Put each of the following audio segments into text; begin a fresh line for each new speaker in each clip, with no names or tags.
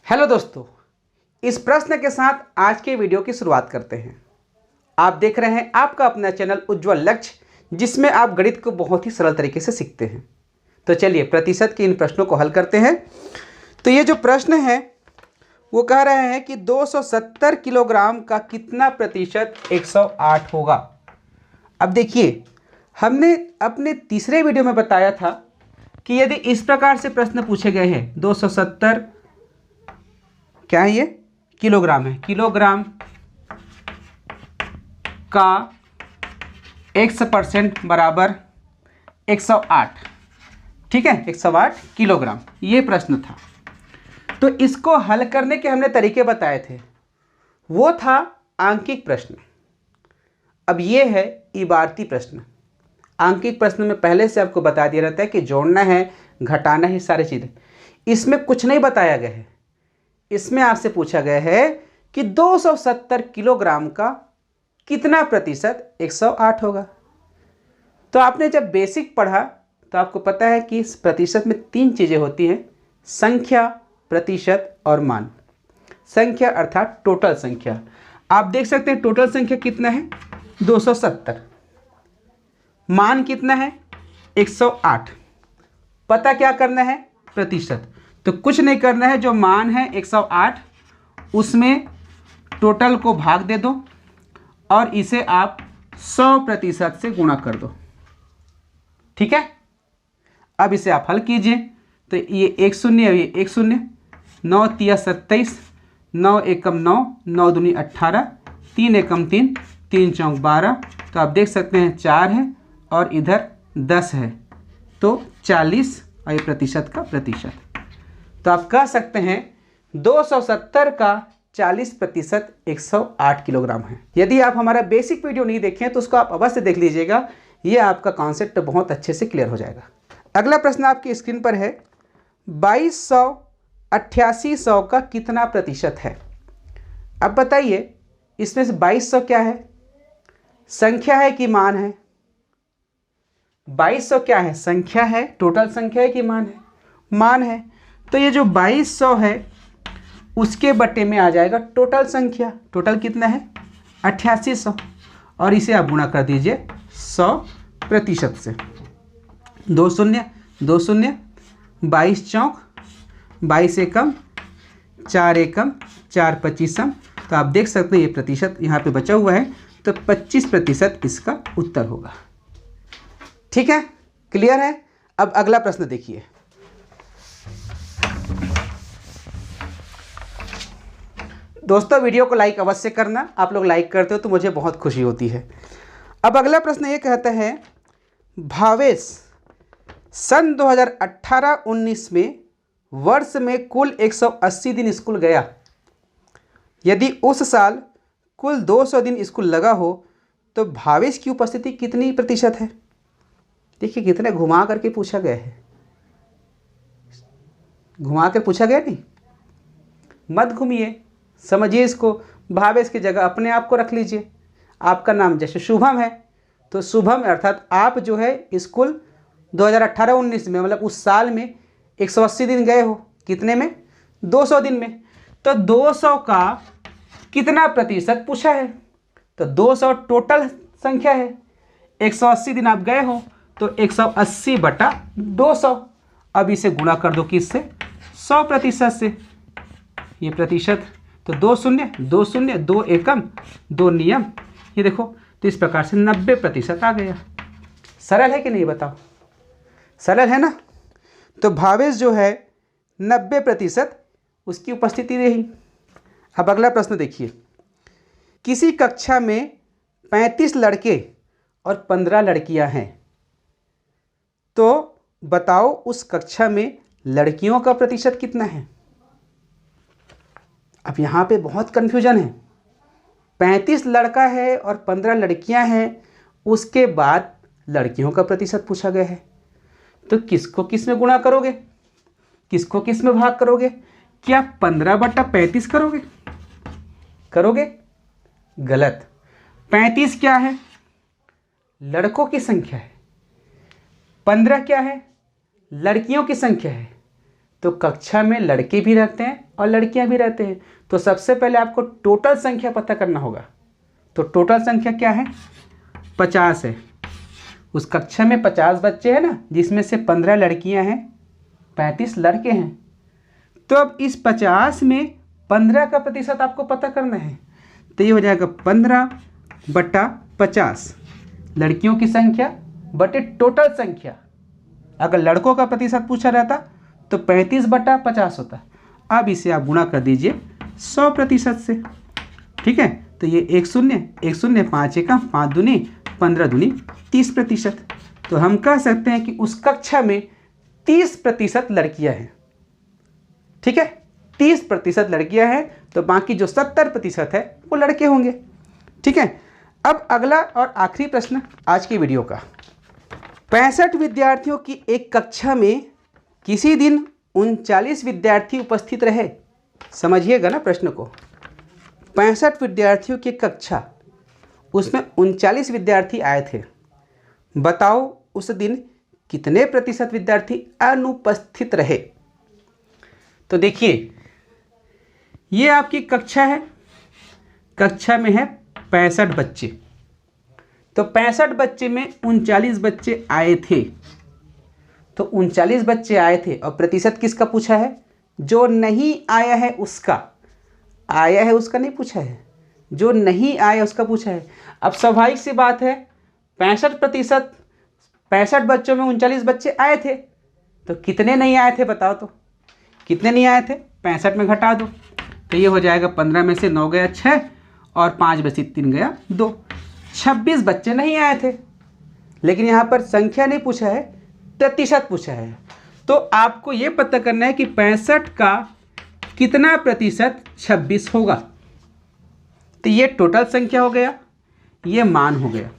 Hello दोस्तों, इस प्रश्न के साथ आज के वीडियो की शुरुआत करते हैं। आप देख रहे हैं आपका अपना चैनल उज्ज्वल लक्ष्य, जिसमें आप गणित को बहुत ही सरल तरीके से सीखते हैं। तो चलिए प्रतिशत के इन प्रश्नों को हल करते हैं। तो ये जो प्रश्न है वो कह रहे हैं कि 270 किलोग्राम का कितना प्रतिशत 108 होगा। अब देखिए, हमने अपने तीसरे वीडियो में बताया था कि यदि इस प्रकार से प्रश्न पूछे गए हैं, 270 क्या है, ये किलोग्राम है, किलोग्राम का x% बराबर 108, ठीक है, 108 किलोग्राम, ये प्रश्न था। तो इसको हल करने के हमने तरीके बताए थे, वो था आंकिक प्रश्न। अब ये है इबारती प्रश्न। आंकिक प्रश्न में पहले से आपको बता दिया रहता है कि जोड़ना है, घटाना है, सारी चीज़ें। इसमें कुछ नहीं बताया गया है। इसमें आपसे पूछा गया है कि 270 किलोग्राम का कितना प्रतिशत 108 होगा। तो आपने जब बेसिक पढ़ा तो आपको पता है कि इस प्रतिशत में 3 चीज़ें होती हैं: संख्या, प्रतिशत और मान। संख्या अर्थात टोटल संख्या। आप देख सकते हैं टोटल संख्या कितना है, 270। मान कितना है, 108। पता क्या करना है, प्रतिशत। तो कुछ नहीं करना है, जो मान है 108 उसमें टोटल को भाग दे दो और इसे आप 100% से गुणा कर दो, ठीक है। अब इसे आप हल कीजिए। तो ये 1 शून्य, ये 1 शून्य, 9 तिया 27, 9 एकम 9, 9 दूनी 18, 3 एकम 3, 3 चौक 12। तो आप देख सकते हैं 4 है और इधर 10 है, तो 40, और ये प्रतिशत का प्रतिशत। तो आप कह सकते हैं 270 का 40% 108 किलोग्राम है। यदि आप हमारा बेसिक वीडियो नहीं देखें तो उसको आप अवश्य देख लीजिएगा, ये आपका कॉन्सेप्ट बहुत अच्छे से क्लियर हो जाएगा। अगला प्रश्न आपकी स्क्रीन पर है, 2200 8800 का कितना प्रतिशत है। अब बताइए, इसमें से 2200 क्या है, संख्या है कि मान है? 2200 क्या है, संख्या है, टोटल संख्या है कि मान है? मान है। तो ये जो 2200 है उसके बटे में आ जाएगा टोटल संख्या। टोटल कितना है, 8800, और इसे आप गुणा कर दीजिए 100% से। 2 शून्य 2 शून्य, 22 चौक 22 एकम, 4 एकम 4 पच्चीसम। तो आप देख सकते हैं ये प्रतिशत यहाँ पे बचा हुआ है, तो 25% इसका उत्तर होगा। ठीक है, क्लियर है। अब अगला प्रश्न देखिए। दोस्तों, वीडियो को लाइक अवश्य करना, आप लोग लाइक करते हो तो मुझे बहुत खुशी होती है। अब अगला प्रश्न ये कहता है, भावेश सन 2018-19 में वर्ष में कुल 180 दिन स्कूल गया। यदि उस साल कुल 200 दिन स्कूल लगा हो तो भावेश की उपस्थिति कितनी प्रतिशत है। देखिए कितने घुमा करके पूछा गया है, घुमा कर पूछा गया नहीं, मत घूमिए, समझिए इसको। भावेश की जगह अपने आप को रख लीजिए। आपका नाम जैसे शुभम है तो शुभम अर्थात आप जो है स्कूल 2018-19 में, मतलब उस साल में 180 दिन गए हो। कितने में, 200 दिन में। तो 200 का कितना प्रतिशत पूछा है। तो 200 टोटल संख्या है, 180 दिन आप गए हो तो 180/200। अब इसे गुणा कर दो किससे, 100% से। ये प्रतिशत, तो 2 शून्य 2 शून्य, 2 एकम 2 नियम, ये देखो। तो इस प्रकार से 90% आ गया। सरल है कि नहीं, बताओ, सरल है ना। तो भावेश जो है 90% उसकी उपस्थिति रही। अब अगला प्रश्न देखिए, किसी कक्षा में 35 लड़के और 15 लड़कियां हैं, तो बताओ उस कक्षा में लड़कियों का प्रतिशत कितना है। अब यहाँ पे बहुत कन्फ्यूजन है। 35 लड़का है और 15 लड़कियां हैं, उसके बाद लड़कियों का प्रतिशत पूछा गया है। तो किसको किस में गुणा करोगे, किसको किस में भाग करोगे? क्या 15/35 करोगे? करोगे? गलत। 35 क्या है, लड़कों की संख्या है। 15 क्या है, लड़कियों की संख्या है। तो कक्षा में लड़के भी रहते हैं और लड़कियां भी रहते हैं। तो सबसे पहले आपको टोटल संख्या पता करना होगा। तो टोटल संख्या क्या है? 50 है। उस कक्षा में 50 बच्चे हैं ना, जिसमें से 15 लड़कियां हैं, 35 लड़के हैं। तो अब इस 50 में 15 का प्रतिशत आपको पता करना है। तो ये हो जाएगा 15/50, लड़कियों की संख्या बटे टोटल संख्या। अगर लड़कों का प्रतिशत पूछा रहता तो 35/50 होता। अब इसे आप गुणा कर दीजिए 100% से। ठीक है, तो ये 1 0 1 0 5 1 5 दूनी 15 दूनी 30%। तो हम कह सकते हैं कि उस कक्षा में 30% लड़कियां हैं। ठीक है, 30% लड़कियां हैं, तो बाकी जो 70% है वो लड़के होंगे। ठीक है, अब अगला और आखिरी प्रश्न आज की वीडियो का। 65 विद्यार्थियों की एक कक्षा में किसी दिन 39 विद्यार्थी उपस्थित रहे। समझिएगा ना प्रश्न को। 65 विद्यार्थियों की कक्षा, उसमें 39 विद्यार्थी आए थे। बताओ उस दिन कितने प्रतिशत विद्यार्थी अनुपस्थित रहे। तो देखिए, ये आपकी कक्षा है। कक्षा में है 65 बच्चे। तो 65 बच्चे में 39 बच्चे आए थे। तो 39 बच्चे आए थे और प्रतिशत किसका पूछा है? जो नहीं आया है उसका। आया है उसका नहीं पूछा है, जो नहीं आया उसका पूछा है। अब स्वाभाविक सी बात है, 65% 65 बच्चों में 39 बच्चे आए थे, तो कितने नहीं आए थे बताओ। तो कितने नहीं आए थे? 65 में घटा दो, तो ये हो जाएगा 15 में से 9 गया 6 और 5 में से 3 गया 2। 26 बच्चे नहीं आए थे। लेकिन यहाँ पर संख्या नहीं पूछा है, प्रतिशत पूछा है। तो आपको ये पता करना है कि 65 का कितना प्रतिशत 26 होगा। तो ये टोटल संख्या हो गया, ये मान हो गया।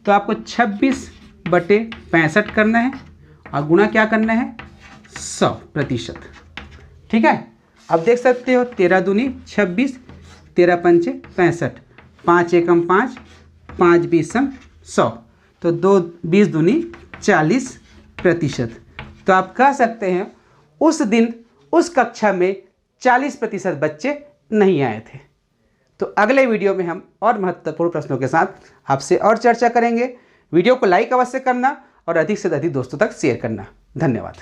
तो आपको 26/65 करना है और गुणा क्या करना है? 100%। ठीक है, अब देख सकते हो 13 दूनी 26, 13 पंचे 65, 5 एकम 5, 5 बीसम 100, तो 2 20 दूनी 40%। तो आप कह सकते हैं उस दिन उस कक्षा में 40% बच्चे नहीं आए थे। तो अगले वीडियो में हम और महत्वपूर्ण प्रश्नों के साथ आपसे और चर्चा करेंगे। वीडियो को लाइक अवश्य करना और अधिक से अधिक दोस्तों तक शेयर करना। धन्यवाद।